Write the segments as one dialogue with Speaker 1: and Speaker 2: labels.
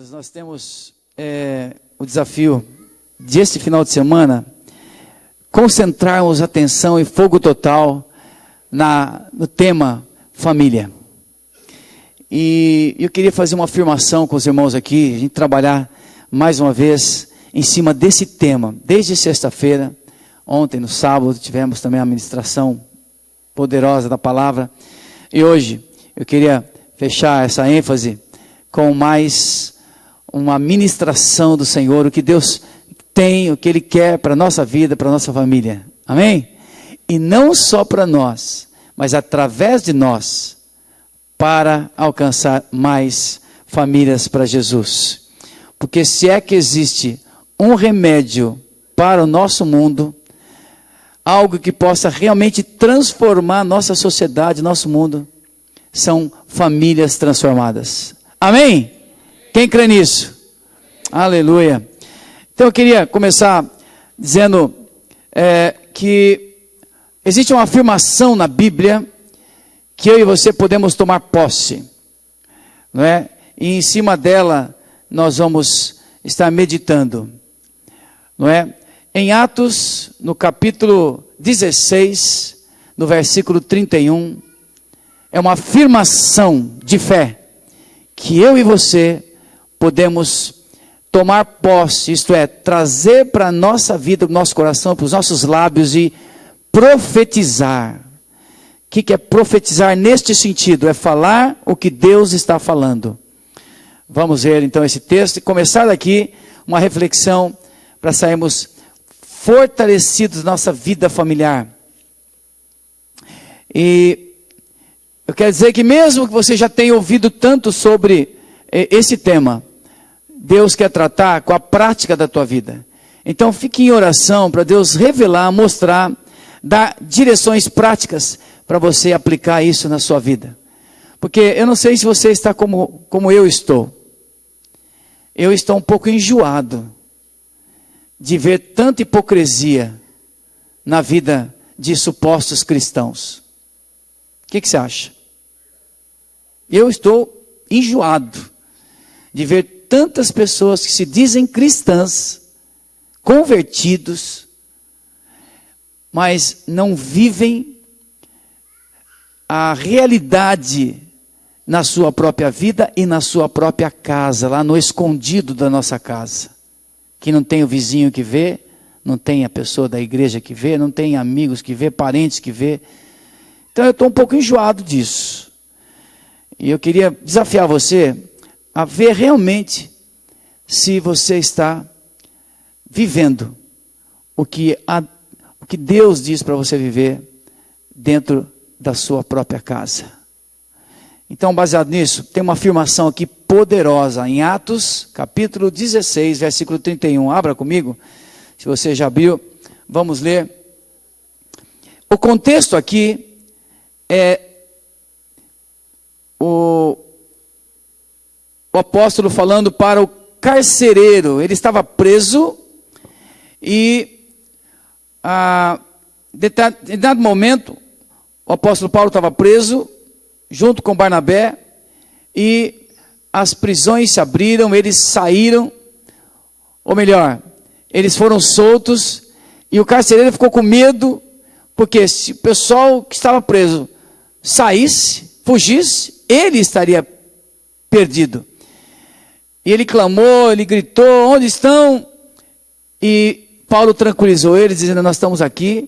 Speaker 1: Amados, nós temos o desafio de este final de semana concentrarmos atenção e fogo total no tema família. E eu queria fazer uma afirmação com os irmãos aqui, a gente trabalhar mais uma vez em cima desse tema. Desde sexta-feira, ontem no sábado, tivemos também a ministração poderosa da palavra. E hoje eu queria fechar essa ênfase com mais uma ministração do Senhor, o que Deus tem, o que Ele quer para a nossa vida, para a nossa família. Amém? E não só para nós, mas através de nós, para alcançar mais famílias para Jesus. Porque se é que existe um remédio para o nosso mundo, algo que possa realmente transformar nossa sociedade, nosso mundo, são famílias transformadas. Amém? Quem crê nisso? Aleluia. Então eu queria começar dizendo que existe uma afirmação na Bíblia que eu e você podemos tomar posse, não é? E em cima dela nós vamos estar meditando, não é? Em Atos, no capítulo 16, no versículo 31, é uma afirmação de fé que eu e você podemos tomar posse, isto é, trazer para a nossa vida, para o nosso coração, para os nossos lábios e profetizar. O que é profetizar neste sentido? É falar o que Deus está falando. Vamos ver então esse texto e começar daqui uma reflexão para sairmos fortalecidos na nossa vida familiar. E eu quero dizer que mesmo que você já tenha ouvido tanto sobre esse tema, Deus quer tratar com a prática da tua vida. Então fique em oração para Deus revelar, mostrar, dar direções práticas para você aplicar isso na sua vida. Porque eu não sei se você está como eu estou. Eu estou um pouco enjoado de ver tanta hipocrisia na vida de supostos cristãos. O que você acha? Eu estou enjoado de ver tantas pessoas que se dizem cristãs, convertidos, mas não vivem a realidade na sua própria vida e na sua própria casa, lá no escondido da nossa casa. Que não tem o vizinho que vê, não tem a pessoa da igreja que vê, não tem amigos que vê, parentes que vê. Então eu estou um pouco enjoado disso. E eu queria desafiar você a ver realmente se você está vivendo o que Deus diz para você viver dentro da sua própria casa. Então, baseado nisso, tem uma afirmação aqui poderosa em Atos, capítulo 16, versículo 31. Abra comigo, se você já abriu, vamos ler. O contexto aqui é o apóstolo falando para o carcereiro. Ele estava preso e em dado momento o apóstolo Paulo estava preso junto com Barnabé e as prisões se abriram, eles saíram, ou melhor, eles foram soltos e o carcereiro ficou com medo, porque se o pessoal que estava preso saísse, fugisse, ele estaria perdido. E ele clamou, ele gritou, onde estão? E Paulo tranquilizou eles, dizendo, nós estamos aqui.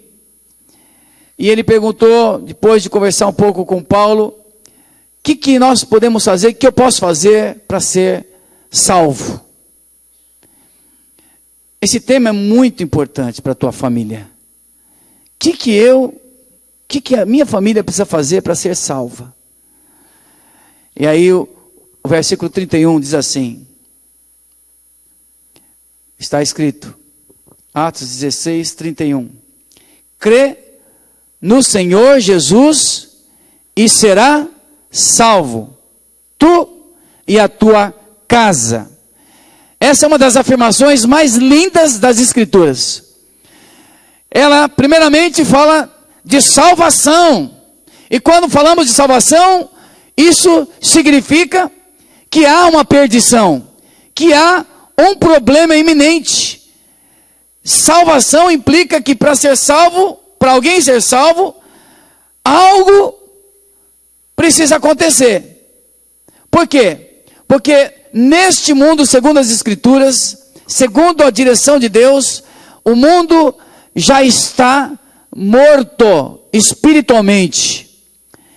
Speaker 1: E ele perguntou, depois de conversar um pouco com Paulo, o que nós podemos fazer, o que eu posso fazer para ser salvo? Esse tema é muito importante para a tua família. O que a minha família precisa fazer para ser salva? E aí o versículo 31 diz assim, está escrito, Atos 16, 31. Crê no Senhor Jesus e será salvo, tu e a tua casa. Essa é uma das afirmações mais lindas das Escrituras. Ela primeiramente fala de salvação. E quando falamos de salvação, isso significa que há uma perdição, que há um problema iminente. Salvação implica que para ser salvo, para alguém ser salvo, algo precisa acontecer. Por quê? Porque neste mundo, segundo as Escrituras, segundo a direção de Deus, o mundo já está morto espiritualmente.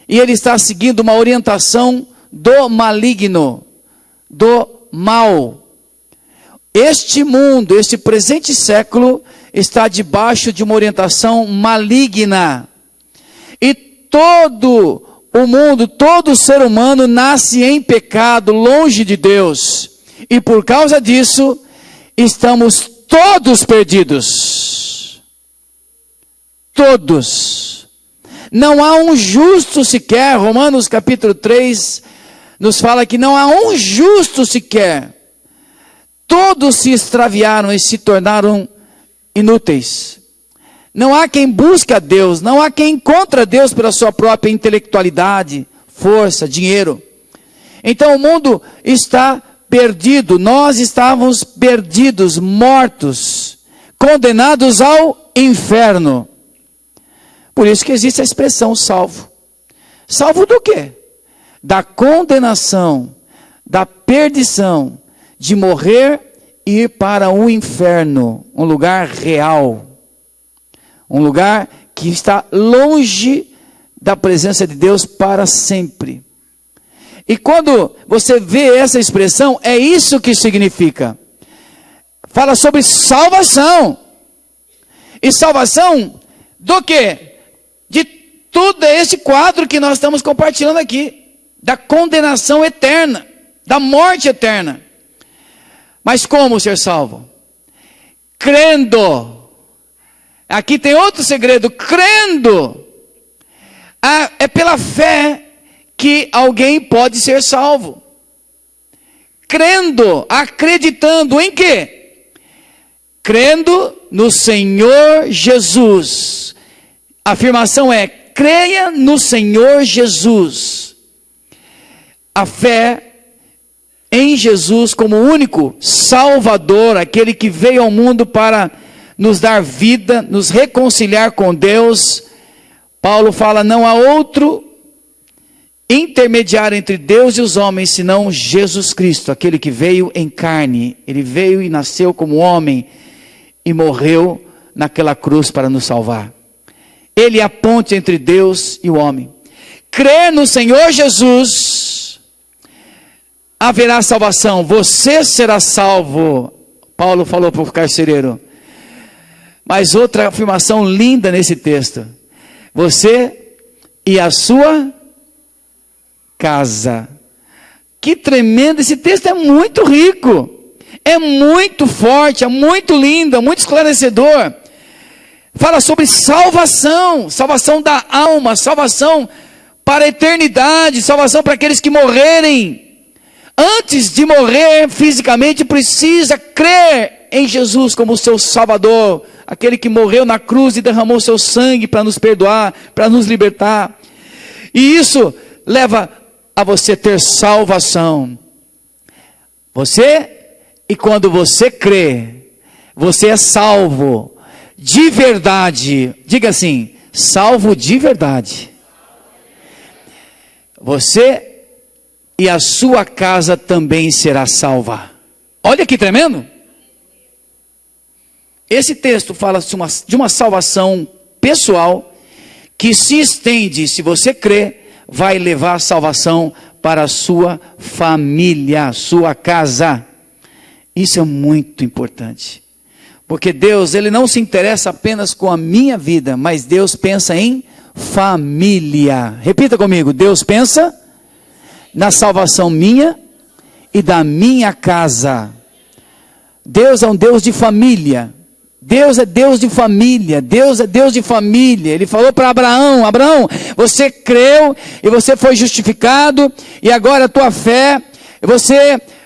Speaker 1: E ele está seguindo uma orientação do maligno, do mal. Este mundo, este presente século, está debaixo de uma orientação maligna. E todo o mundo, todo ser humano nasce em pecado, longe de Deus. E por causa disso, estamos todos perdidos. Todos. Não há um justo sequer. Romanos capítulo 3 nos fala que não há um justo sequer. Todos se extraviaram e se tornaram inúteis. Não há quem busque a Deus, não há quem encontre a Deus pela sua própria intelectualidade, força, dinheiro. Então o mundo está perdido, nós estávamos perdidos, mortos, condenados ao inferno. Por isso que existe a expressão salvo. Salvo do quê? Da condenação, da perdição, de morrer e ir para o inferno, um lugar real, um lugar que está longe da presença de Deus para sempre. E quando você vê essa expressão, é isso que significa. Fala sobre salvação. E salvação do quê? De tudo esse quadro que nós estamos compartilhando aqui, da condenação eterna, da morte eterna. Mas como ser salvo? Crendo. Aqui tem outro segredo, crendo. É pela fé que alguém pode ser salvo. Crendo, acreditando em quê? Crendo no Senhor Jesus. A afirmação é, creia no Senhor Jesus. A fé em Jesus como o único Salvador, aquele que veio ao mundo para nos dar vida, nos reconciliar com Deus. Paulo fala, não há outro intermediário entre Deus e os homens, senão Jesus Cristo, aquele que veio em carne. Ele veio e nasceu como homem e morreu naquela cruz para nos salvar. Ele é a ponte entre Deus e o homem. Crer no Senhor Jesus, haverá salvação, você será salvo. Paulo falou para o carcereiro. Mas outra afirmação linda nesse texto. Você e a sua casa. Que tremendo, esse texto é muito rico. É muito forte, é muito lindo, é muito esclarecedor. Fala sobre salvação, salvação da alma, salvação para a eternidade, salvação para aqueles que morrerem. Antes de morrer fisicamente, precisa crer em Jesus como seu Salvador, aquele que morreu na cruz e derramou seu sangue para nos perdoar, para nos libertar. E isso leva a você ter salvação. E quando você crê, você é salvo de verdade. Diga assim, salvo de verdade. Você e a sua casa também será salva. Olha que tremendo. Esse texto fala de uma salvação pessoal que se estende, se você crê, vai levar a salvação para a sua família, sua casa. Isso é muito importante. Porque Deus, Ele não se interessa apenas com a minha vida, mas Deus pensa em família. Repita comigo, Deus pensa na salvação minha e da minha casa. Deus é um Deus de família. Deus é Deus de família. Deus é Deus de família. Ele falou para Abraão, Abraão, você creu e você foi justificado, e agora a tua fé,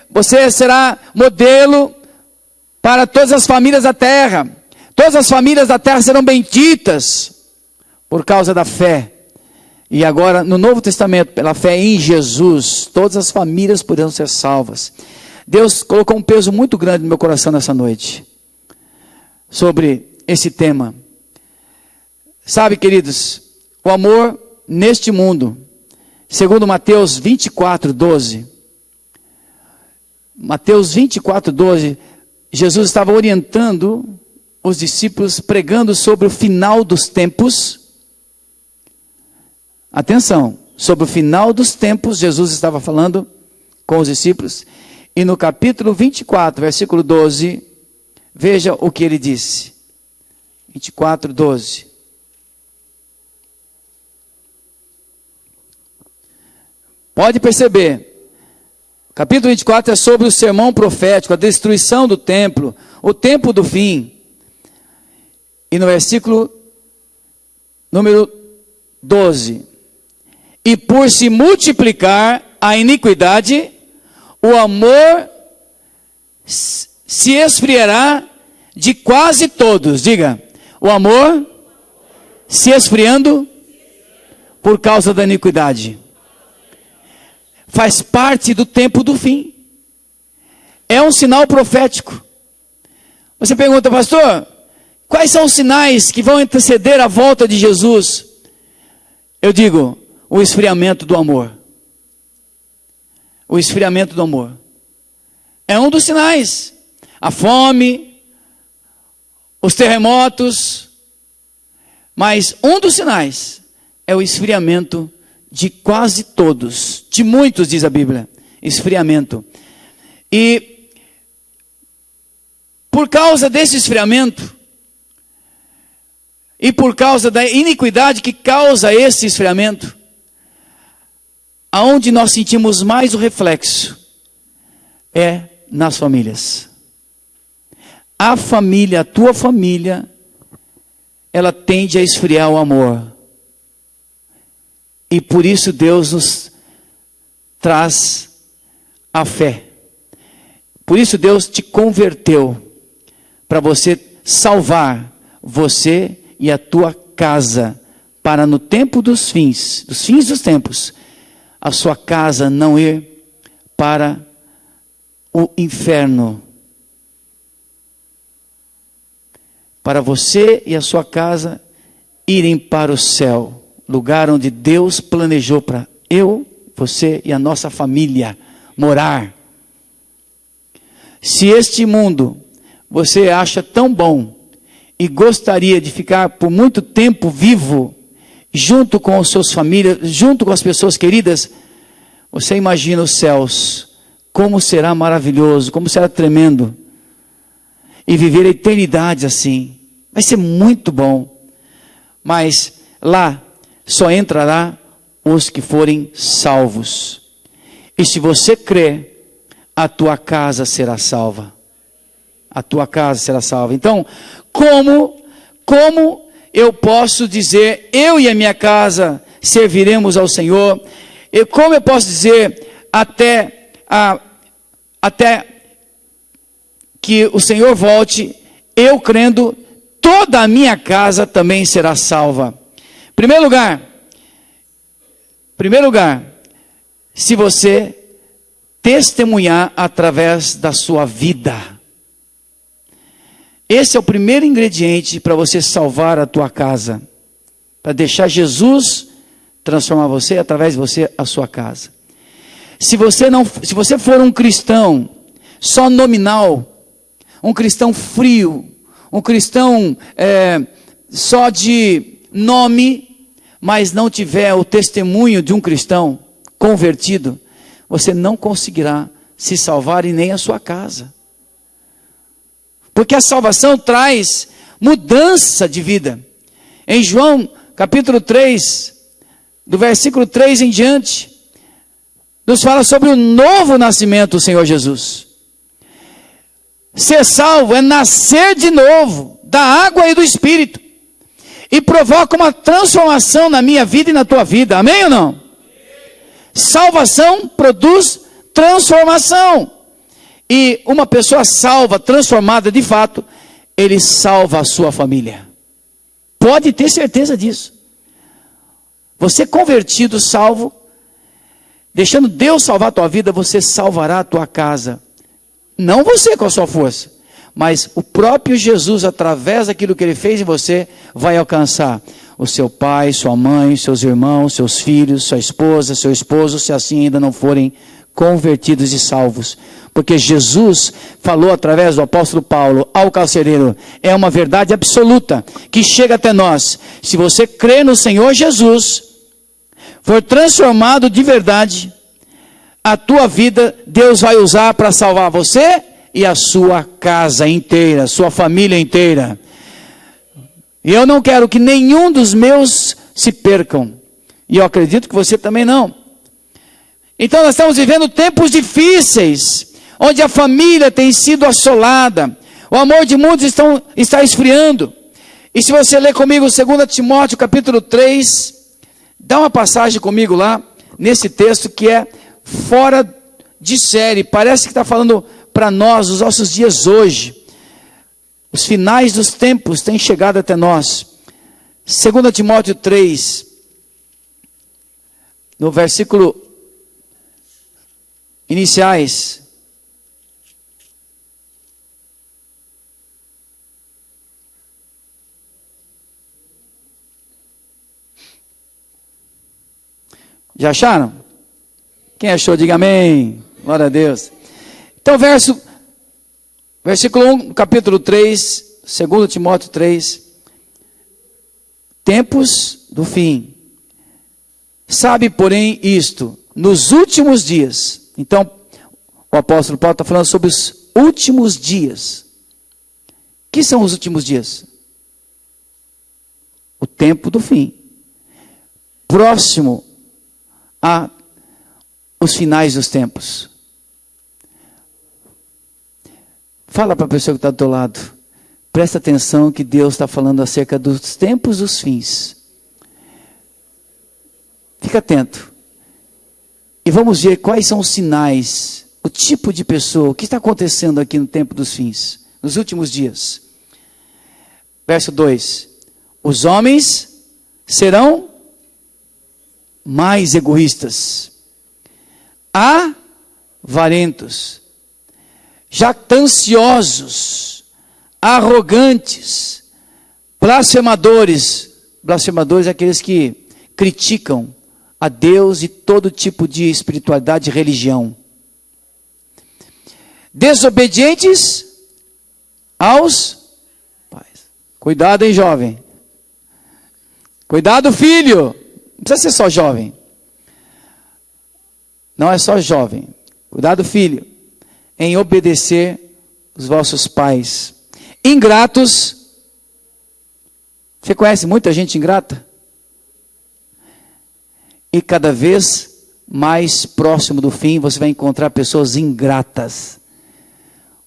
Speaker 1: você será modelo para todas as famílias da terra. Todas as famílias da terra serão benditas por causa da fé. E agora, no Novo Testamento, pela fé em Jesus, todas as famílias poderão ser salvas. Deus colocou um peso muito grande no meu coração nessa noite, sobre esse tema. Sabe, queridos, o amor neste mundo, segundo Mateus 24:12, Mateus 24:12, Jesus estava orientando os discípulos, pregando sobre o final dos tempos. Atenção, sobre o final dos tempos, Jesus estava falando com os discípulos, e no capítulo 24, versículo 12, veja o que ele disse. 24:12. Pode perceber, capítulo 24 é sobre o sermão profético, a destruição do templo, o tempo do fim. E no versículo número 12, e por se multiplicar a iniquidade, o amor se esfriará de quase todos. Diga, o amor se esfriando por causa da iniquidade. Faz parte do tempo do fim. É um sinal profético. Você pergunta, pastor, quais são os sinais que vão anteceder a volta de Jesus? Eu digo, o esfriamento do amor. O esfriamento do amor. É um dos sinais. A fome, os terremotos. Mas um dos sinais é o esfriamento de quase todos. De muitos, diz a Bíblia. Esfriamento. E por causa desse esfriamento, e por causa da iniquidade que causa esse esfriamento, aonde nós sentimos mais o reflexo é nas famílias. A família, a tua família, ela tende a esfriar o amor. E por isso Deus nos traz a fé. Por isso Deus te converteu, para você salvar você e a tua casa, para no tempo dos fins dos tempos, a sua casa não ir para o inferno. Para você e a sua casa irem para o céu, lugar onde Deus planejou para eu, você e a nossa família morar. Se este mundo você acha tão bom e gostaria de ficar por muito tempo vivo, junto com os seus famílias, junto com as pessoas queridas, você imagina os céus, como será maravilhoso, como será tremendo, e viver a eternidade assim, vai ser muito bom, mas lá só entrará os que forem salvos, e se você crê, a tua casa será salva, a tua casa será salva. Então, como eu posso dizer, eu e a minha casa serviremos ao Senhor? E como eu posso dizer, até que o Senhor volte, eu crendo, toda a minha casa também será salva. Primeiro lugar, se você testemunhar através da sua vida. Esse é o primeiro ingrediente para você salvar a tua casa, para deixar Jesus transformar você, através de você, a sua casa. Se você for um cristão só nominal, um cristão frio, um cristão só de nome, mas não tiver o testemunho de um cristão convertido, você não conseguirá se salvar e nem a sua casa. Porque a salvação traz mudança de vida. Em João capítulo 3, do versículo 3 em diante, nos fala sobre o novo nascimento do Senhor Jesus. Ser salvo é nascer de novo, da água e do Espírito, e provoca uma transformação na minha vida e na tua vida, amém ou não? Salvação produz transformação, e uma pessoa salva, transformada de fato, ele salva a sua família, pode ter certeza disso. Você convertido, salvo, deixando Deus salvar a tua vida, você salvará a tua casa, Não você com a sua força, mas o próprio Jesus, através daquilo que Ele fez em você, vai alcançar o seu pai, sua mãe, seus irmãos, seus filhos, sua esposa, seu esposo, se assim ainda não forem convertidos e salvos. Porque Jesus falou através do apóstolo Paulo ao carcereiro, é uma verdade absoluta, que chega até nós. Se você crê no Senhor Jesus, for transformado de verdade, a tua vida, Deus vai usar para salvar você e a sua casa inteira, sua família inteira. E eu não quero que nenhum dos meus se percam. E eu acredito que você também não. Então nós estamos vivendo tempos difíceis, onde a família tem sido assolada. O amor de muitos está esfriando. E se você ler comigo 2 Timóteo capítulo 3, dá uma passagem comigo lá, nesse texto que é fora de série. Parece que está falando para nós, os nossos dias hoje. Os finais dos tempos têm chegado até nós. 2 Timóteo 3, no versículo iniciais. Já acharam? Quem achou, diga amém. Glória a Deus. Então, versículo 1, capítulo 3, 2 Timóteo 3. Tempos do fim. Sabe, porém, isto, nos últimos dias. Então, o apóstolo Paulo está falando sobre os últimos dias. O que são os últimos dias? O tempo do fim. Próximo a os finais dos tempos. Fala para a pessoa que está do teu lado. Presta atenção que Deus está falando acerca dos tempos dos fins. Fica atento. E vamos ver quais são os sinais, o tipo de pessoa, o que está acontecendo aqui no tempo dos fins, nos últimos dias. Verso 2. Os homens serão mais egoístas, avarentos, jactanciosos, arrogantes, blasfemadores. Blasfemadores é aqueles que criticam a Deus e todo tipo de espiritualidade e religião. Desobedientes aos pais. Cuidado, hein, jovem. Cuidado, filho. Não precisa ser só jovem. Não é só jovem. Cuidado, filho, em obedecer os vossos pais. Ingratos. Você conhece muita gente ingrata? E cada vez mais próximo do fim, você vai encontrar pessoas ingratas.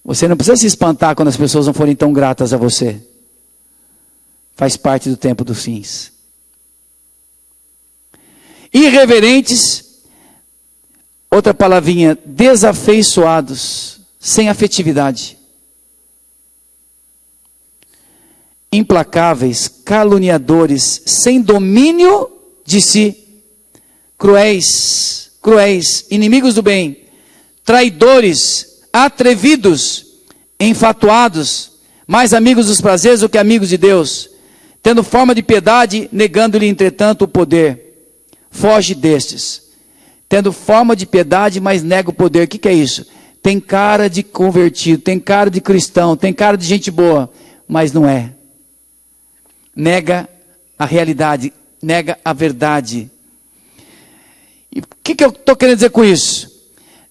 Speaker 1: Você não precisa se espantar quando as pessoas não forem tão gratas a você. Faz parte do tempo dos fins. Irreverentes. Outra palavrinha, desafeiçoados, sem afetividade. Implacáveis, caluniadores, sem domínio de si. Cruéis, inimigos do bem, traidores, atrevidos, enfatuados, mais amigos dos prazeres do que amigos de Deus, tendo forma de piedade, negando-lhe entretanto o poder. Foge destes. Tendo forma de piedade, mas nega o poder. O que é isso? Tem cara de convertido, tem cara de cristão, tem cara de gente boa, mas não é. Nega a realidade, nega a verdade. E o que eu estou querendo dizer com isso?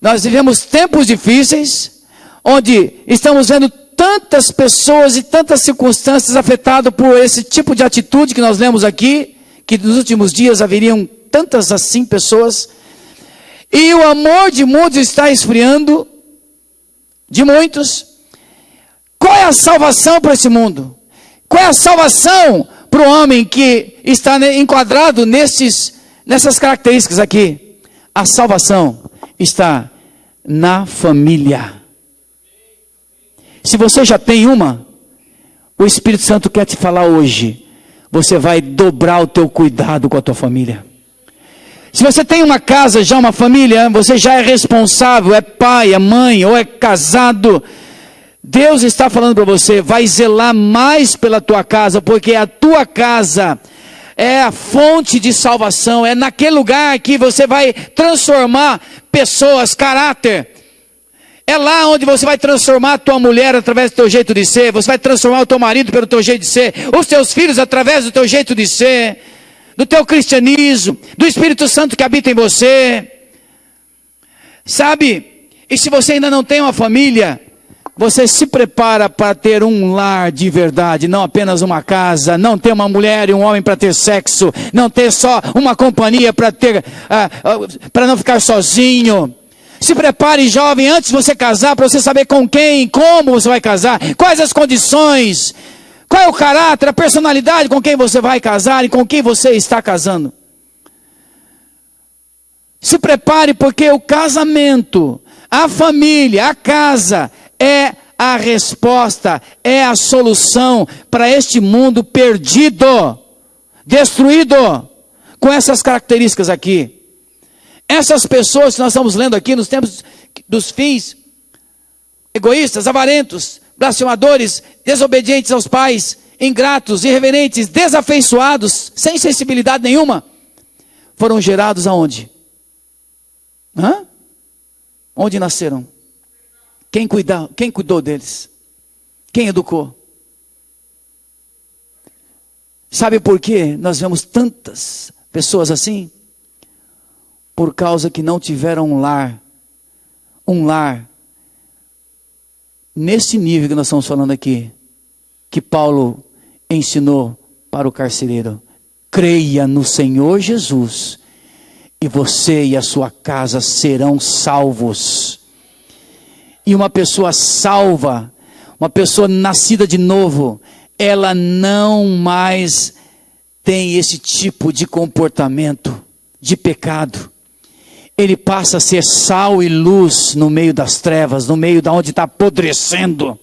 Speaker 1: Nós vivemos tempos difíceis, onde estamos vendo tantas pessoas e tantas circunstâncias afetadas por esse tipo de atitude que nós lemos aqui, que nos últimos dias haveriam tantas assim pessoas, e o amor de muitos está esfriando, de muitos. Qual é a salvação para esse mundo? Qual é a salvação para o homem que está enquadrado nessas características aqui? A salvação está na família. Se você já tem uma, o Espírito Santo quer te falar hoje, você vai dobrar o teu cuidado com a tua família. Se você tem uma casa, já uma família, você já é responsável, é pai, é mãe, ou é casado, Deus está falando para você, vai zelar mais pela tua casa, porque a tua casa é a fonte de salvação, é naquele lugar que você vai transformar pessoas, caráter. É lá onde você vai transformar a tua mulher através do teu jeito de ser, você vai transformar o teu marido pelo teu jeito de ser, os teus filhos através do teu jeito de ser, do teu cristianismo, do Espírito Santo que habita em você. Sabe? E se você ainda não tem uma família, você se prepara para ter um lar de verdade, não apenas uma casa, não ter uma mulher e um homem para ter sexo, não ter só uma companhia para para não ficar sozinho. Se prepare, jovem, antes de você casar, para você saber com quem, como você vai casar, quais as condições, qual é o caráter, a personalidade com quem você vai casar e com quem você está casando. Se prepare, porque o casamento, a família, a casa é a resposta, é a solução para este mundo perdido, destruído, com essas características aqui. Essas pessoas que nós estamos lendo aqui nos tempos dos fins, egoístas, avarentos, blasfemadores, desobedientes aos pais, ingratos, irreverentes, desafeiçoados, sem sensibilidade nenhuma, foram gerados aonde? Onde nasceram? Quem cuidou deles? Quem educou? Sabe por que nós vemos tantas pessoas assim? Por causa que não tiveram um lar, nesse nível que nós estamos falando aqui, que Paulo ensinou para o carcereiro. Creia no Senhor Jesus, e você e a sua casa serão salvos. E uma pessoa salva, uma pessoa nascida de novo, ela não mais tem esse tipo de comportamento, de pecado. Ele passa a ser sal e luz no meio das trevas, no meio de onde está apodrecendo.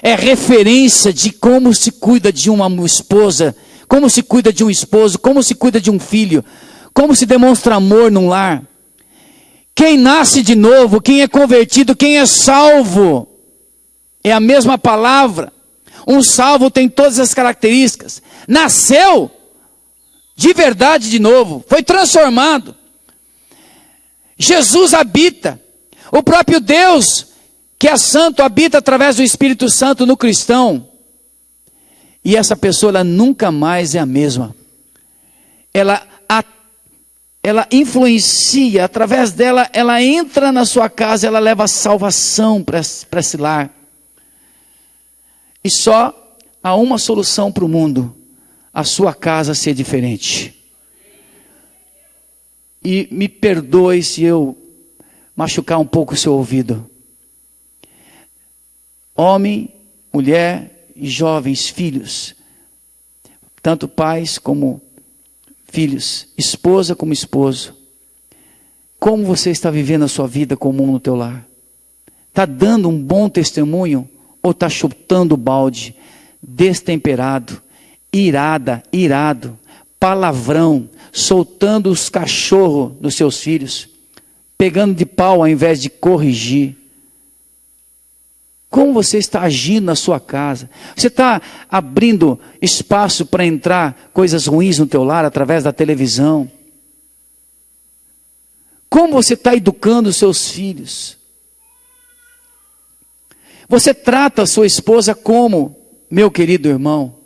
Speaker 1: É referência de como se cuida de uma esposa, como se cuida de um esposo, como se cuida de um filho, como se demonstra amor num lar. Quem nasce de novo, quem é convertido, quem é salvo, é a mesma palavra. Um salvo tem todas as características. Nasceu de verdade de novo, foi transformado. Jesus habita, o próprio Deus, que é santo, habita através do Espírito Santo no cristão. E essa pessoa, ela nunca mais é a mesma. Ela influencia, através dela, ela entra na sua casa, ela leva a salvação para esse lar. E só há uma solução para o mundo: a sua casa ser diferente. E me perdoe se eu machucar um pouco o seu ouvido. Homem, mulher e jovens, filhos, tanto pais como filhos, esposa como esposo, como você está vivendo a sua vida comum no teu lar? Está dando um bom testemunho ou está chutando o balde, destemperado, irado, palavrão, soltando os cachorros dos seus filhos, pegando de pau ao invés de corrigir? Como você está agindo na sua casa? Você está abrindo espaço para entrar coisas ruins no teu lar através da televisão? Como você está educando os seus filhos? Você trata a sua esposa como, meu querido irmão,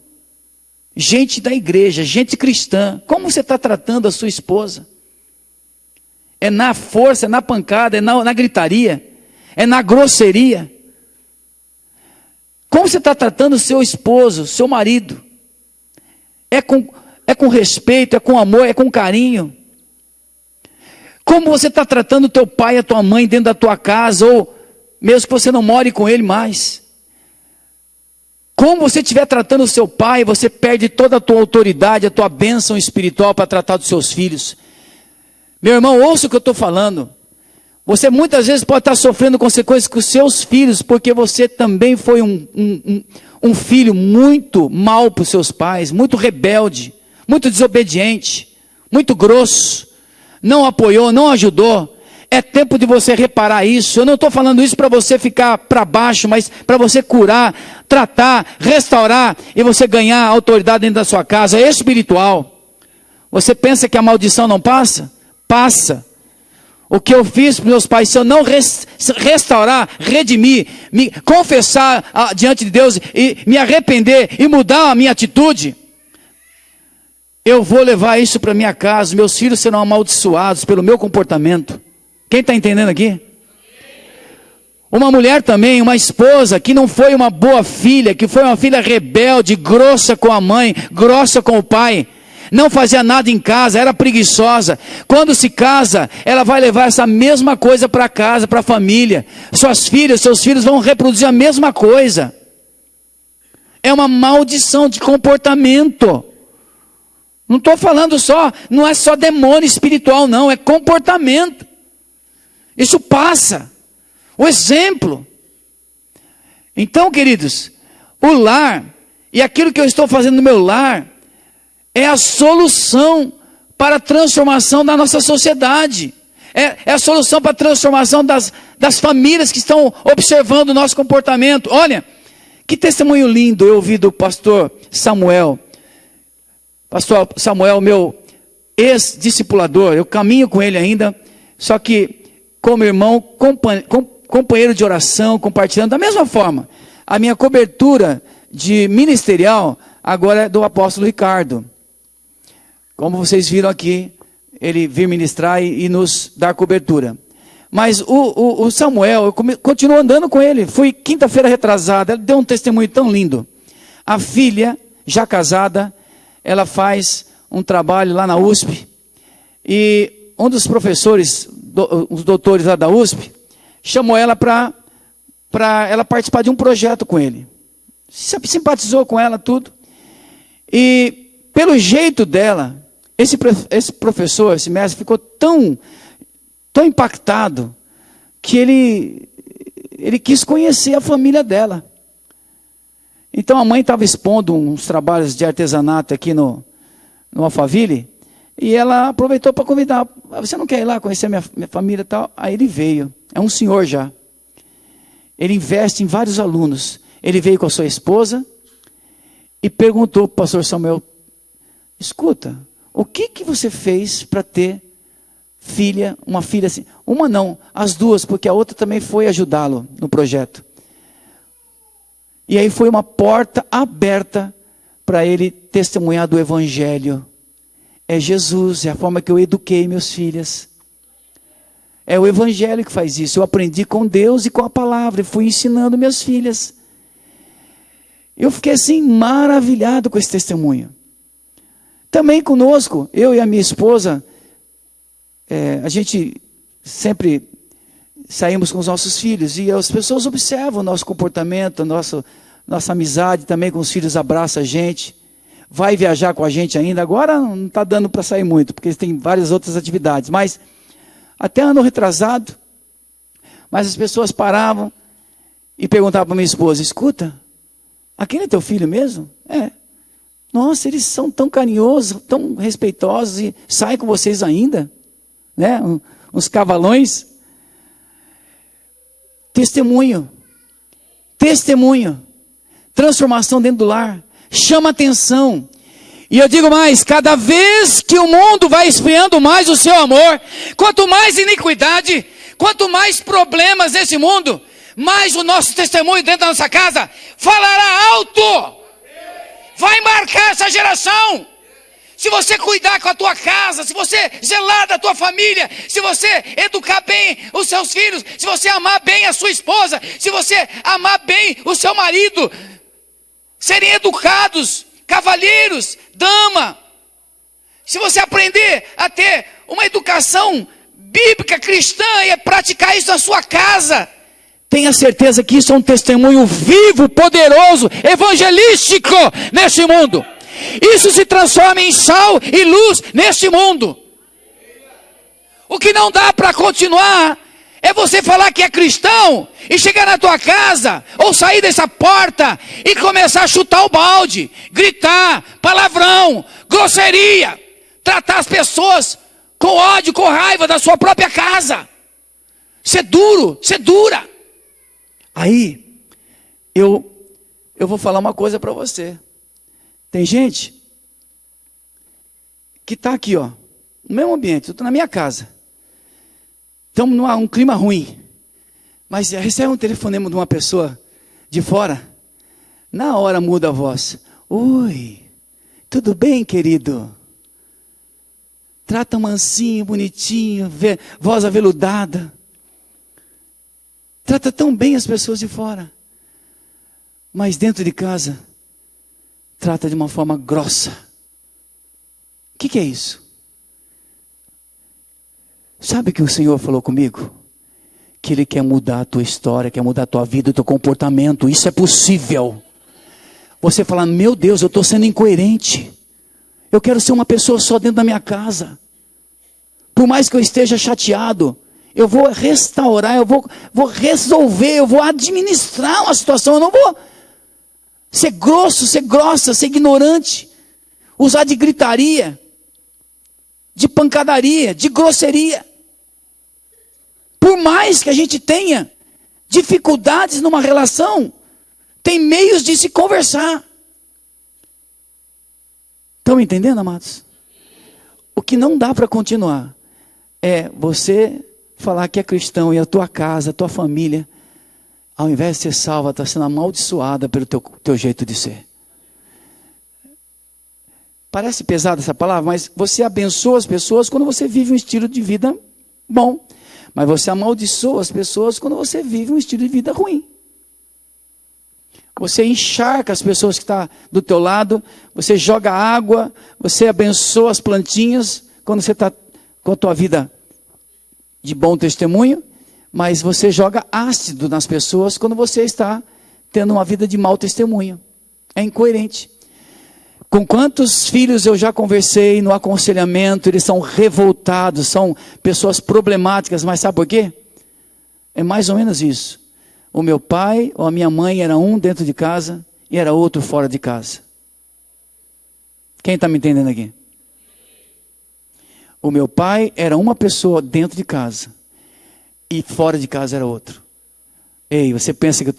Speaker 1: gente da igreja, gente cristã? Como você está tratando a sua esposa? É na força, é na pancada, é na gritaria, é na grosseria? Como você está tratando o seu esposo, seu marido? É com respeito, é com amor, é com carinho? Como você está tratando o teu pai e a tua mãe dentro da tua casa, ou mesmo que você não more com ele mais? Como você estiver tratando o seu pai, você perde toda a tua autoridade, a tua bênção espiritual para tratar dos seus filhos. Meu irmão, ouça o que eu estou falando. Você muitas vezes pode estar sofrendo consequências com os seus filhos, porque você também foi um filho muito mau para os seus pais, muito rebelde, muito desobediente. muito grosso, não apoiou, não ajudou. É tempo de você reparar isso. Eu não estou falando isso para você ficar para baixo, mas para você curar, tratar, restaurar e você ganhar autoridade dentro da sua casa. É espiritual. Você pensa que a maldição não passa? Passa. O que eu fiz para meus pais, se eu não restaurar, redimir, me confessar diante de Deus e me arrepender e mudar a minha atitude, eu vou levar isso para minha casa. Meus filhos serão amaldiçoados pelo meu comportamento. Quem está entendendo aqui? Uma mulher também, uma esposa que não foi uma boa filha, que foi uma filha rebelde, grossa com a mãe, grossa com o pai, não fazia nada em casa, era preguiçosa. Quando se casa, ela vai levar essa mesma coisa para casa, para a família. Suas filhas, seus filhos vão reproduzir a mesma coisa. É uma maldição de comportamento. Não estou falando só, não é só demônio espiritual não, é comportamento. Isso passa. O exemplo. Então, queridos, o lar, e aquilo que eu estou fazendo no meu lar, é a solução para a transformação da nossa sociedade. É a solução para a transformação das famílias que estão observando o nosso comportamento. Olha, que testemunho lindo eu ouvi do pastor Samuel. Pastor Samuel, meu ex-discipulador, eu caminho com ele ainda, só que como irmão, companheiro de oração, compartilhando da mesma forma. A minha cobertura de ministerial agora é do apóstolo Ricardo. Como vocês viram aqui, ele vir ministrar e nos dar cobertura. Mas o Samuel, eu continuo andando com ele. Fui quinta-feira retrasada, ele deu um testemunho tão lindo. A filha, já casada, ela faz um trabalho lá na USP. E um dos professores, os doutores lá da USP, chamou ela para ela participar de um projeto com ele. Simpatizou com ela, tudo. E pelo jeito dela, esse professor, esse mestre, ficou tão impactado, que ele quis conhecer a família dela. Então a mãe estava expondo uns trabalhos de artesanato aqui no Alphaville, e ela aproveitou para convidar. Você não quer ir lá conhecer minha família e tal? Aí ele veio. É um senhor já. Ele investe em vários alunos. Ele veio com a sua esposa e perguntou para o pastor Samuel: escuta, o que você fez para ter uma filha assim? Uma não, as duas, porque a outra também foi ajudá-lo no projeto. E aí foi uma porta aberta para ele testemunhar do Evangelho. É Jesus, é a forma que eu eduquei meus filhos. É o Evangelho que faz isso. Eu aprendi com Deus e com a palavra, e fui ensinando minhas filhas. Eu fiquei assim maravilhado com esse testemunho. Também conosco, eu e a minha esposa, a gente sempre saímos com os nossos filhos, e as pessoas observam o nosso comportamento, nossa amizade também com os filhos, abraça a gente. Vai viajar com a gente ainda, agora não está dando para sair muito, porque tem várias outras atividades, mas até ano retrasado, mas as pessoas paravam e perguntavam para minha esposa: escuta, aquele é teu filho mesmo? É. Nossa, eles são tão carinhosos, tão respeitosos, e saem com vocês ainda, né? Uns cavalões. Testemunho, transformação dentro do lar. Chama atenção. E eu digo mais, cada vez que o mundo vai esfriando mais o seu amor, quanto mais iniquidade, quanto mais problemas nesse mundo, mais o nosso testemunho dentro da nossa casa falará alto. Vai marcar essa geração. Se você cuidar com a tua casa, se você zelar da tua família, se você educar bem os seus filhos, se você amar bem a sua esposa, se você amar bem o seu marido, serem educados, cavalheiros, dama. Se você aprender a ter uma educação bíblica, cristã, e praticar isso na sua casa, tenha certeza que isso é um testemunho vivo, poderoso, evangelístico neste mundo. Isso se transforma em sal e luz neste mundo. O que não dá para continuar é você falar que é cristão e chegar na tua casa, ou sair dessa porta e começar a chutar o balde, gritar, palavrão, grosseria. tratar as pessoas com ódio, com raiva da sua própria casa. Isso é duro, isso é dura. Aí, eu vou falar uma coisa para você. Tem gente que está aqui, ó, no mesmo ambiente, eu estou na minha casa. Estamos num clima ruim. Mas recebe um telefonema de uma pessoa de fora, na hora muda a voz. Oi, tudo bem, querido? Trata mansinho, bonitinho, voz aveludada. Trata tão bem as pessoas de fora. Mas dentro de casa, trata de uma forma grossa. O que é isso? Sabe o que o Senhor falou comigo? Que Ele quer mudar a tua história, quer mudar a tua vida, o teu comportamento. Isso é possível. Você fala, meu Deus, eu estou sendo incoerente. Eu quero ser uma pessoa só dentro da minha casa. Por mais que eu esteja chateado, eu vou restaurar, eu vou resolver, eu vou administrar uma situação. Eu não vou ser grosso, ser grossa, ser ignorante. Usar de gritaria, de pancadaria, de grosseria. Por mais que a gente tenha dificuldades numa relação, tem meios de se conversar. Estão entendendo, amados? O que não dá para continuar é você falar que é cristão e a tua casa, a tua família, ao invés de ser salva, está sendo amaldiçoada pelo teu jeito de ser. Parece pesada essa palavra, mas você abençoa as pessoas quando você vive um estilo de vida bom. Mas você amaldiçoa as pessoas quando você vive um estilo de vida ruim. Você encharca as pessoas que estão do teu lado, você joga água, você abençoa as plantinhas quando você está com a tua vida de bom testemunho, mas você joga ácido nas pessoas quando você está tendo uma vida de mau testemunho. É incoerente. Com quantos filhos eu já conversei no aconselhamento, eles são revoltados, são pessoas problemáticas, mas sabe por quê? É mais ou menos isso. O meu pai ou a minha mãe era um dentro de casa e era outro fora de casa. Quem está me entendendo aqui? O meu pai era uma pessoa dentro de casa e fora de casa era outro. Ei, você pensa que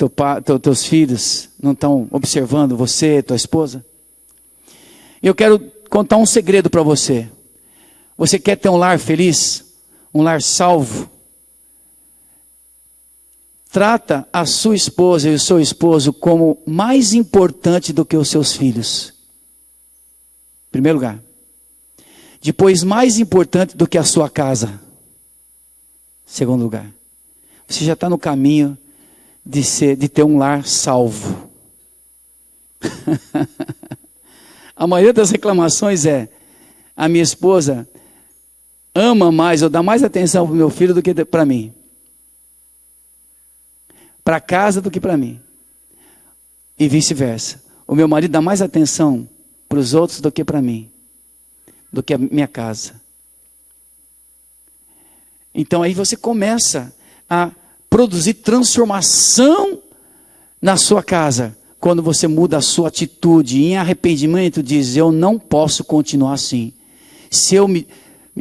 Speaker 1: teus filhos não estão observando você, tua esposa? Eu quero contar um segredo para você. Você quer ter um lar feliz? Um lar salvo? Trata a sua esposa e o seu esposo como mais importante do que os seus filhos. Em primeiro lugar. Depois, mais importante do que a sua casa. Segundo lugar. Você já está no caminho de ter um lar salvo. A maioria das reclamações é: a minha esposa ama mais ou dá mais atenção para o meu filho do que para mim. Para casa do que para mim. E vice-versa. O meu marido dá mais atenção para os outros do que para mim. Do que a minha casa. Então aí você começa a produzir transformação na sua casa. Quando você muda a sua atitude em arrependimento, diz: eu não posso continuar assim. Se eu me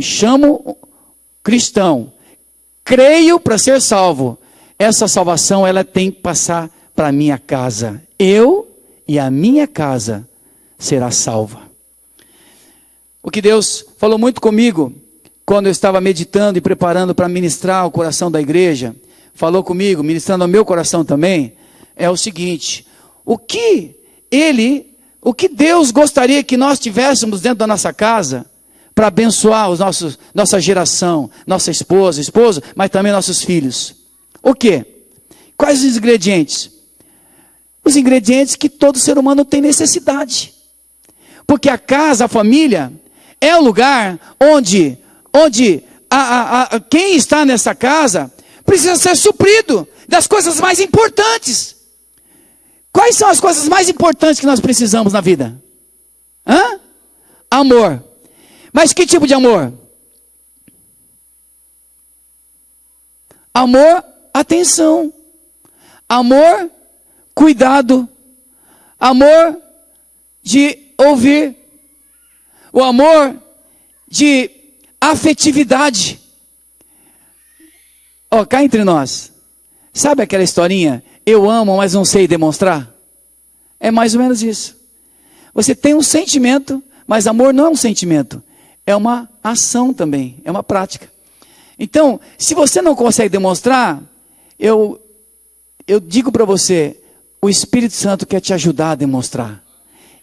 Speaker 1: chamo cristão, creio para ser salvo, essa salvação ela tem que passar para a minha casa. Eu e a minha casa será salva. O que Deus falou muito comigo, quando eu estava meditando e preparando para ministrar o coração da igreja, falou comigo, ministrando ao meu coração também, é o seguinte: o que Deus gostaria que nós tivéssemos dentro da nossa casa, para abençoar nossa geração, nossa esposa, esposo, mas também nossos filhos. O quê? Quais os ingredientes? Os ingredientes que todo ser humano tem necessidade. Porque a casa, a família, é o lugar onde quem está nessa casa precisa ser suprido das coisas mais importantes. Quais são as coisas mais importantes que nós precisamos na vida? Amor. Mas que tipo de amor? Amor, atenção. Amor, cuidado. Amor de ouvir. O amor de afetividade. Ó, cá entre nós, sabe aquela historinha, eu amo, mas não sei demonstrar? É mais ou menos isso. Você tem um sentimento, mas amor não é um sentimento, é uma ação também, é uma prática. Então, se você não consegue demonstrar, eu digo para você, o Espírito Santo quer te ajudar a demonstrar.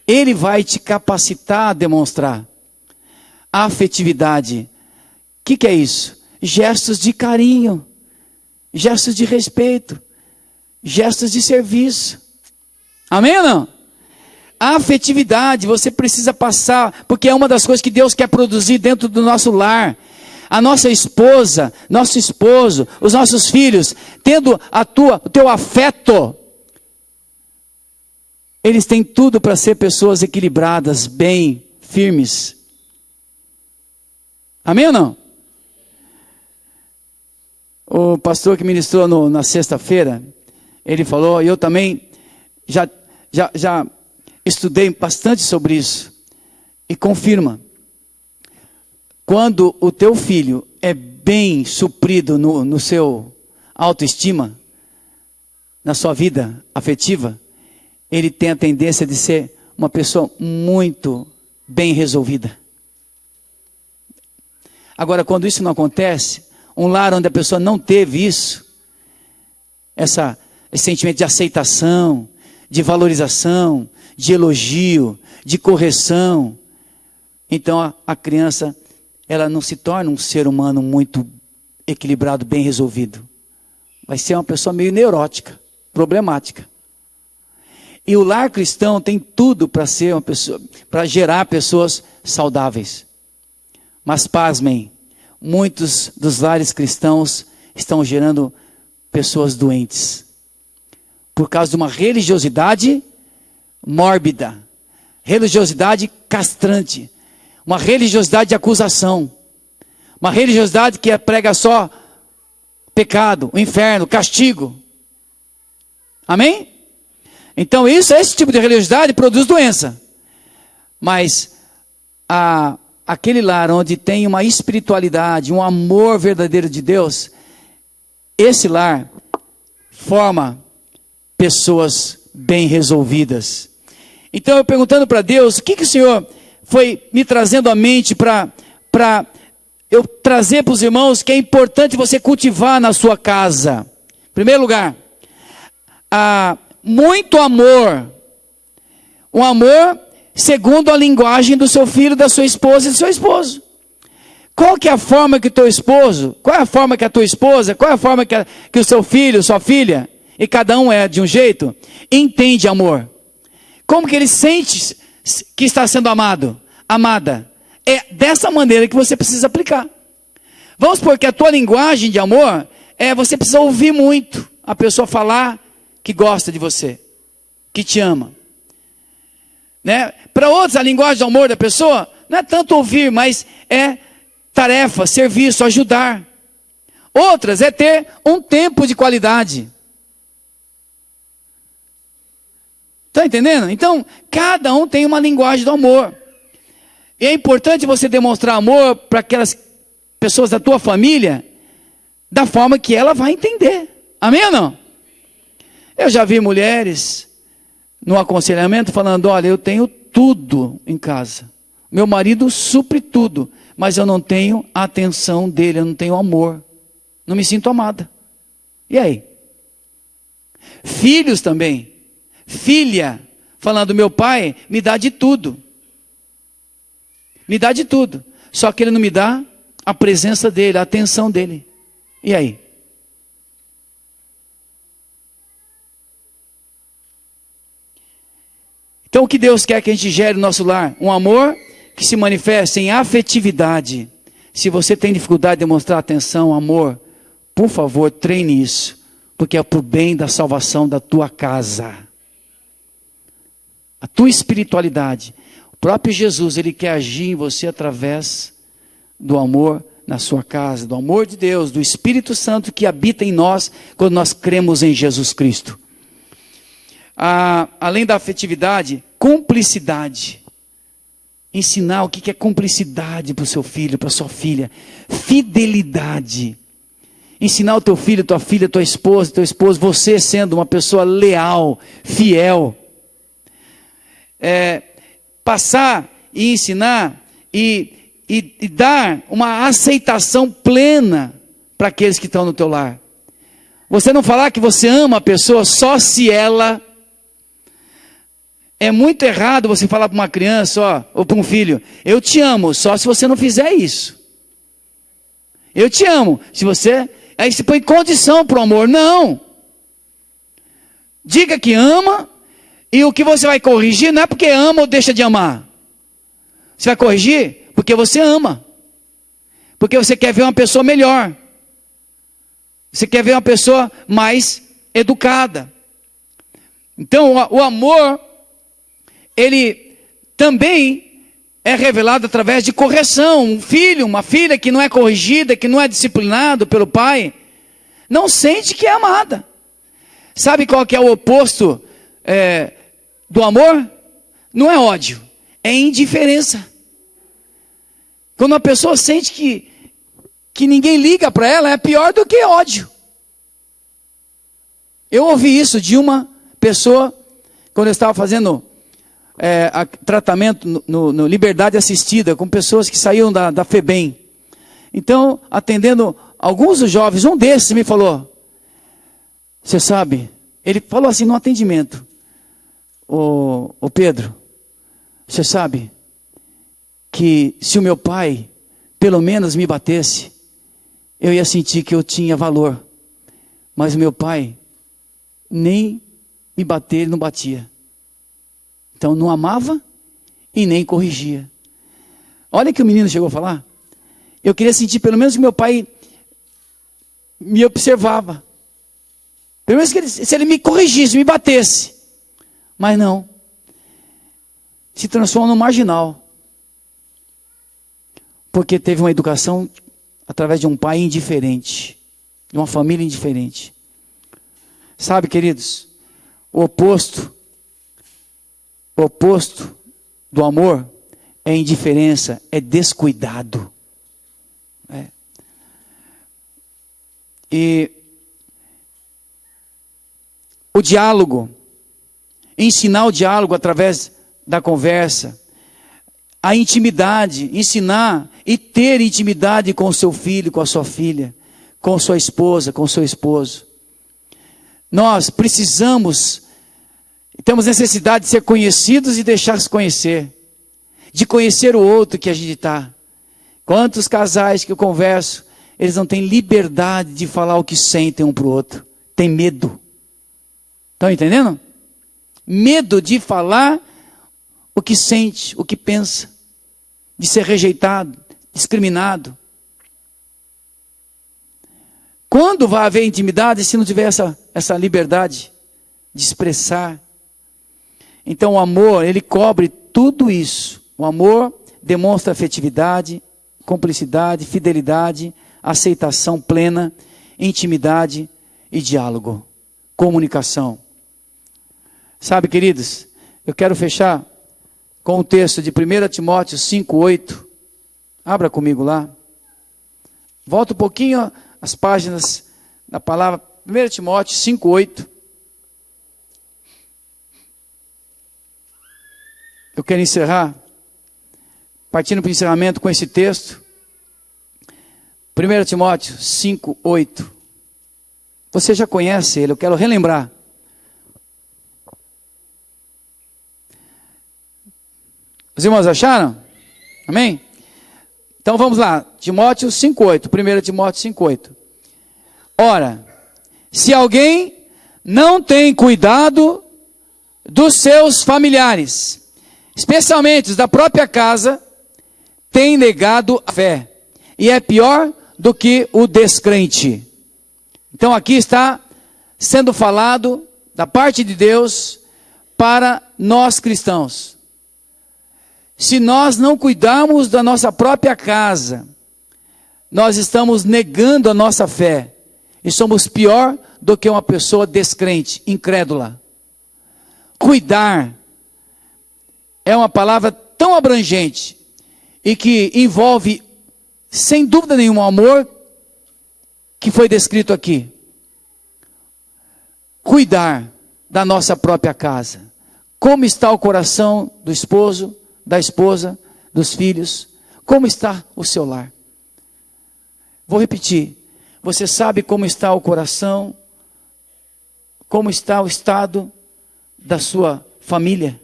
Speaker 1: Ele vai te capacitar a demonstrar. Afetividade. O que é isso? Gestos de carinho, gestos de respeito, gestos de serviço. Amém ou não? A afetividade, você precisa passar, porque é uma das coisas que Deus quer produzir dentro do nosso lar. A nossa esposa, nosso esposo, os nossos filhos, tendo o teu afeto, eles têm tudo para ser pessoas equilibradas, bem, firmes. Amém ou não? O pastor que ministrou na sexta-feira, ele falou, e eu também já estudei bastante sobre isso, e confirma, quando o teu filho é bem suprido no seu autoestima, na sua vida afetiva, ele tem a tendência de ser uma pessoa muito bem resolvida. Agora, quando isso não acontece, um lar onde a pessoa não teve isso, esse sentimento de aceitação, de valorização, de elogio, de correção, então a criança, ela não se torna um ser humano muito equilibrado, bem resolvido. Vai ser uma pessoa meio neurótica, problemática. E o lar cristão tem tudo para ser uma pessoa, para gerar pessoas saudáveis. Mas pasmem, muitos dos lares cristãos estão gerando pessoas doentes. Por causa de uma religiosidade mórbida, religiosidade castrante, uma religiosidade de acusação, uma religiosidade que prega só pecado, o inferno, castigo. Amém? Então esse tipo de religiosidade produz doença. Mas aquele lar onde tem uma espiritualidade, um amor verdadeiro de Deus, esse lar forma pessoas bem resolvidas. Então eu perguntando para Deus, o que o Senhor foi me trazendo à mente para eu trazer para os irmãos que é importante você cultivar na sua casa. Em primeiro lugar, muito amor. Um amor segundo a linguagem do seu filho, da sua esposa e do seu esposo. Qual que é a forma que o teu esposo, qual é a forma que a tua esposa, qual é a forma que o seu filho, sua filha, e cada um é de um jeito, entende amor? Como que ele sente que está sendo amado, amada? É dessa maneira que você precisa aplicar. Vamos supor que a tua linguagem de amor você precisa ouvir muito a pessoa falar que gosta de você, que te ama. Né? Para outros, a linguagem de amor da pessoa não é tanto ouvir, mas é tarefa, serviço, ajudar. Outras é ter um tempo de qualidade. Está entendendo? Então, cada um tem uma linguagem do amor. E é importante você demonstrar amor para aquelas pessoas da tua família, da forma que ela vai entender. Amém ou não? Eu já vi mulheres no aconselhamento falando, olha, eu tenho tudo em casa. Meu marido supre tudo, mas eu não tenho a atenção dele, eu não tenho amor. Não me sinto amada. E aí? Filhos também. Filha, falando, meu pai me dá de tudo. Me dá de tudo. Só que ele não me dá a presença dele, a atenção dele. E aí? Então o que Deus quer que a gente gere no nosso lar? Um amor que se manifesta em afetividade. Se você tem dificuldade de demonstrar atenção, amor, por favor, treine isso. Porque é para o bem da salvação da tua casa. A tua espiritualidade. O próprio Jesus, ele quer agir em você através do amor na sua casa, do amor de Deus, do Espírito Santo que habita em nós quando nós cremos em Jesus Cristo. Além da afetividade, cumplicidade. Ensinar o que é cumplicidade para o seu filho, para a sua filha. Fidelidade. Ensinar o teu filho, tua filha, tua esposa, teu esposo, você sendo uma pessoa leal, fiel. Passar e ensinar e dar uma aceitação plena para aqueles que estão no teu lar. Você não falar que você ama a pessoa só se ela... É muito errado você falar para uma criança, ou para um filho, eu te amo, só se você não fizer isso. Eu te amo, se você... Aí você põe condição para o amor. Não. Diga que ama, e o que você vai corrigir não é porque ama ou deixa de amar. Você vai corrigir porque você ama. Porque você quer ver uma pessoa melhor. Você quer ver uma pessoa mais educada. Então, o amor, ele também é revelado através de correção. Um filho, uma filha que não é corrigida, que não é disciplinado pelo pai, não sente que é amada. Sabe qual que é o oposto do amor? Não é ódio, é indiferença. Quando uma pessoa sente que ninguém liga para ela, é pior do que ódio. Eu ouvi isso de uma pessoa, quando eu estava fazendo tratamento no Liberdade Assistida, com pessoas que saíam da FEBEM. Então, atendendo alguns dos jovens, um desses me falou, você sabe, ele falou assim no atendimento, o Pedro, você sabe que se o meu pai pelo menos me batesse, eu ia sentir que eu tinha valor. Mas o meu pai, nem me bater, ele não batia. Então não amava e nem corrigia. Olha que o menino chegou a falar. Eu queria sentir pelo menos que meu pai me observava. Pelo menos que se ele me corrigisse, me batesse. Mas não. Se transforma no marginal. Porque teve uma educação através de um pai indiferente. De uma família indiferente. Sabe, queridos, o oposto do amor é indiferença, é descuidado. E o diálogo, ensinar o diálogo através da conversa, a intimidade, ensinar e ter intimidade com o seu filho, com a sua filha, com sua esposa, com seu esposo. Nós temos necessidade de ser conhecidos e deixar-se conhecer. De conhecer o outro que a gente está. Quantos casais que eu converso, eles não têm liberdade de falar o que sentem um para o outro. Tem medo. Estão entendendo? Medo de falar o que sente, o que pensa. De ser rejeitado, discriminado. Quando vai haver intimidade se não tiver essa liberdade de expressar? Então o amor, ele cobre tudo isso. O amor demonstra afetividade, cumplicidade, fidelidade, aceitação plena, intimidade e diálogo, comunicação. Sabe, queridos, eu quero fechar com o texto de 1 Timóteo 5:8. Abra comigo lá. Volta um pouquinho as páginas da palavra. 1 Timóteo 5:8. Eu quero encerrar, partindo para o encerramento com esse texto. 1 Timóteo 5:8. Você já conhece ele, eu quero relembrar. Os irmãos acharam? Amém? Então vamos lá, Timóteo 5:8, 1 Timóteo 5:8. Ora, se alguém não tem cuidado dos seus familiares, especialmente os da própria casa, tem negado a fé, e é pior do que o descrente. Então aqui está sendo falado da parte de Deus para nós cristãos. Se nós não cuidarmos da nossa própria casa, nós estamos negando a nossa fé. E somos pior do que uma pessoa descrente, incrédula. Cuidar é uma palavra tão abrangente e que envolve, sem dúvida nenhuma, o amor que foi descrito aqui. Cuidar da nossa própria casa. Como está o coração do esposo, da esposa, dos filhos? Como está o seu lar? Vou repetir. Você sabe como está o coração? Como está o estado da sua família?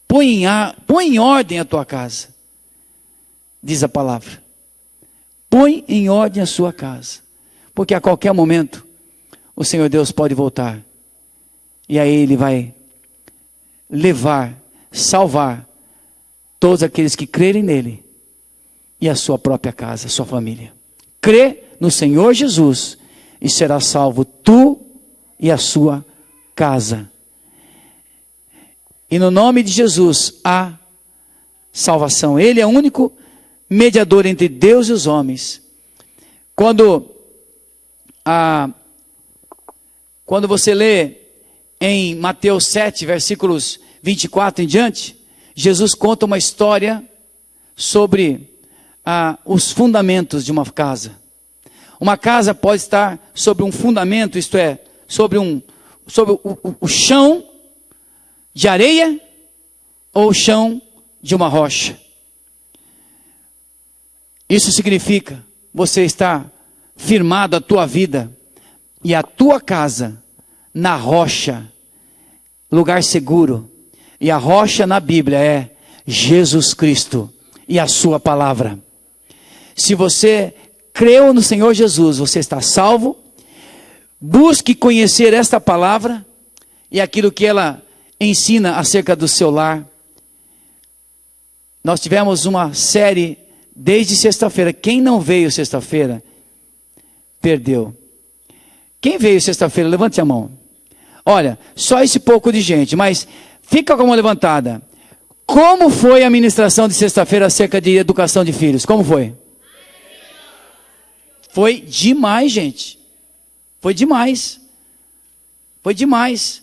Speaker 1: Põe em ordem a tua casa, diz a palavra. Põe em ordem a sua casa, porque a qualquer momento o Senhor Deus pode voltar, e aí Ele vai levar, salvar todos aqueles que crerem nele, e a sua própria casa, a sua família. Crê no Senhor Jesus, e será salvo tu e a sua casa. E no nome de Jesus há salvação. Ele é o único mediador entre Deus e os homens. Quando você lê em Mateus 7, versículos 24 em diante, Jesus conta uma história sobre os fundamentos de uma casa. Uma casa pode estar sobre um fundamento, isto é, sobre o chão de areia ou o chão de uma rocha. Isso significa você está firmado a tua vida e a tua casa na rocha, lugar seguro. E a rocha na Bíblia é Jesus Cristo e a sua palavra. Se você creu no Senhor Jesus, você está salvo. Busque conhecer esta palavra e aquilo que ela ensina acerca do seu lar. Nós tivemos uma série desde sexta-feira. Quem não veio sexta-feira, perdeu. Quem veio sexta-feira, levante a mão. Olha, só esse pouco de gente, mas fica com a mão levantada. Como foi a ministração de sexta-feira acerca de educação de filhos? Como foi? Foi demais, gente. Foi demais. Foi demais.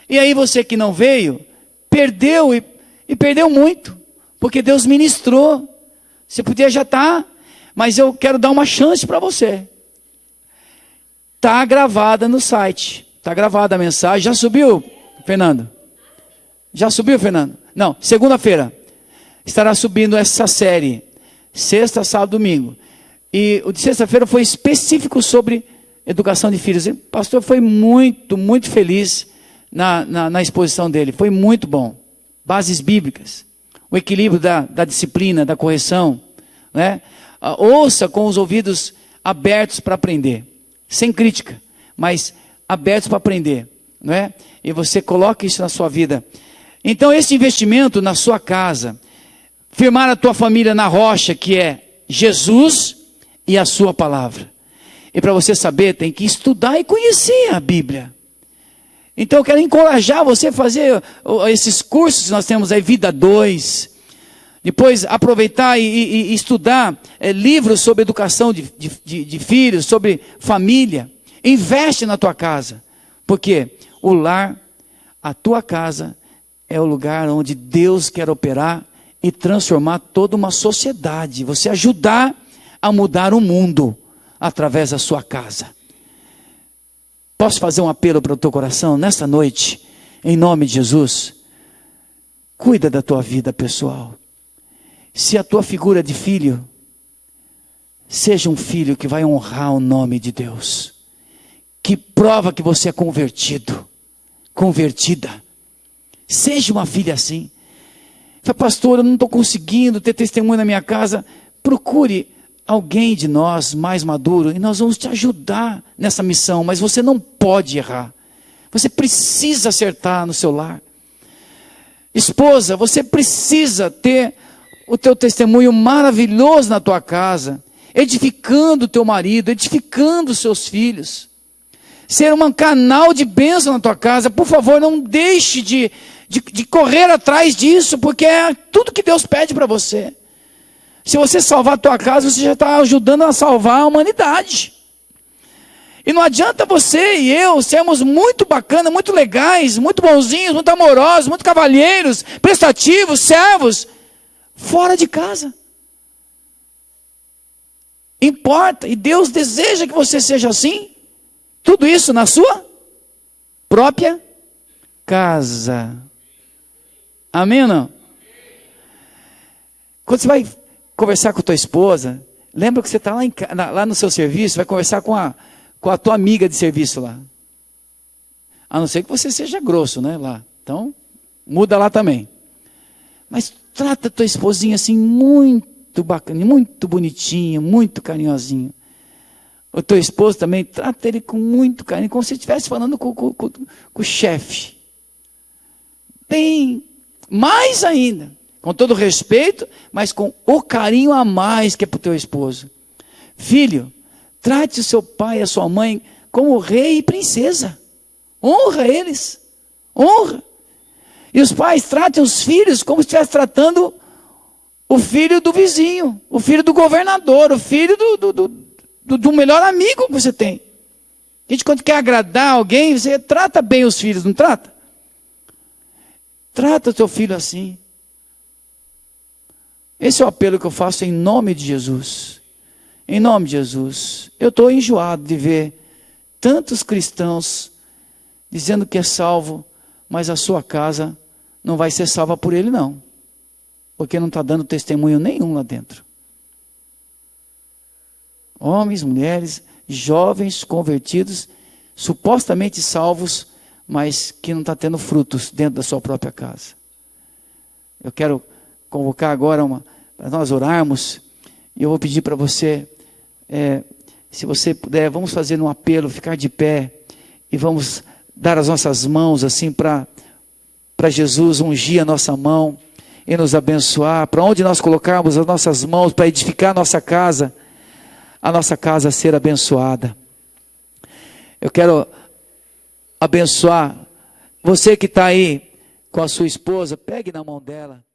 Speaker 1: E aí você que não veio, perdeu e perdeu muito. Porque Deus ministrou. Você podia já estar, mas eu quero dar uma chance para você. Está gravada no site. Está gravada a mensagem. Já subiu, Fernando? Já subiu, Fernando? Não, segunda-feira estará subindo essa série. Sexta, sábado, domingo. E o de sexta-feira foi específico sobre educação de filhos. O pastor foi muito, muito feliz na exposição dele. Foi muito bom. Bases bíblicas. O equilíbrio da disciplina, da correção. Né? Ouça com os ouvidos abertos para aprender. Sem crítica, mas abertos para aprender. Não é? E você coloca isso na sua vida. Então esse investimento na sua casa, firmar a tua família na rocha, que é Jesus e a sua palavra. E para você saber, tem que estudar e conhecer a Bíblia. Então eu quero encorajar você a fazer esses cursos que nós temos aí, Vida 2. Depois aproveitar e estudar livros sobre educação de filhos, sobre família. Investe na tua casa. Porque o lar, a tua casa, é o lugar onde Deus quer operar e transformar toda uma sociedade. Você ajudar a mudar o mundo através da sua casa. Posso fazer um apelo para o teu coração nesta noite? Em nome de Jesus. Cuida da tua vida pessoal. Se a tua figura de filho, seja um filho que vai honrar o nome de Deus. Que prova que você é convertido. Convertida. Seja uma filha assim. Fala, pastor, eu não estou conseguindo ter testemunho na minha casa. Procure alguém de nós mais maduro e nós vamos te ajudar nessa missão. Mas você não pode errar. Você precisa acertar no seu lar. Esposa, você precisa ter o teu testemunho maravilhoso na tua casa, edificando o teu marido, edificando os seus filhos. Ser um canal de bênção na tua casa. Por favor, não deixe de correr atrás disso, porque é tudo que Deus pede para você. Se você salvar a tua casa, você já está ajudando a salvar a humanidade. E não adianta você e eu sermos muito bacanas, muito legais, muito bonzinhos, muito amorosos, muito cavalheiros, prestativos, servos, fora de casa. Importa, e Deus deseja que você seja assim. Tudo isso na sua própria casa. Amém ou não? Quando você vai conversar com a tua esposa, lembra que você está lá no seu serviço, vai conversar com a tua amiga de serviço lá. A não ser que você seja grosso, né, lá. Então, muda lá também. Mas trata a tua esposinha assim muito bacana, muito bonitinho, muito carinhosinho. O teu esposo também, trata ele com muito carinho, como se estivesse falando com o chefe. Bem, mais ainda, com todo respeito, mas com o carinho a mais que é para o teu esposo. Filho, trate o seu pai e a sua mãe como rei e princesa. Honra eles. Honra. E os pais tratem os filhos como se estivesse tratando o filho do vizinho, o filho do governador, o filho do melhor amigo que você tem. A gente, quando quer agradar alguém, você trata bem os filhos, não trata? Trata o teu filho assim. Esse é o apelo que eu faço em nome de Jesus. Em nome de Jesus. Eu estou enjoado de ver tantos cristãos dizendo que é salvo, mas a sua casa não vai ser salva por ele não. Porque não está dando testemunho nenhum lá dentro. Homens, mulheres, jovens, convertidos, supostamente salvos, mas que não está tendo frutos dentro da sua própria casa. Eu quero convocar agora para nós orarmos, e eu vou pedir para você, se você puder, vamos fazer um apelo, ficar de pé, e vamos dar as nossas mãos assim para Jesus, ungir a nossa mão e nos abençoar, para onde nós colocarmos as nossas mãos para edificar a nossa casa ser abençoada. Eu quero abençoar você que está aí com a sua esposa, pegue na mão dela.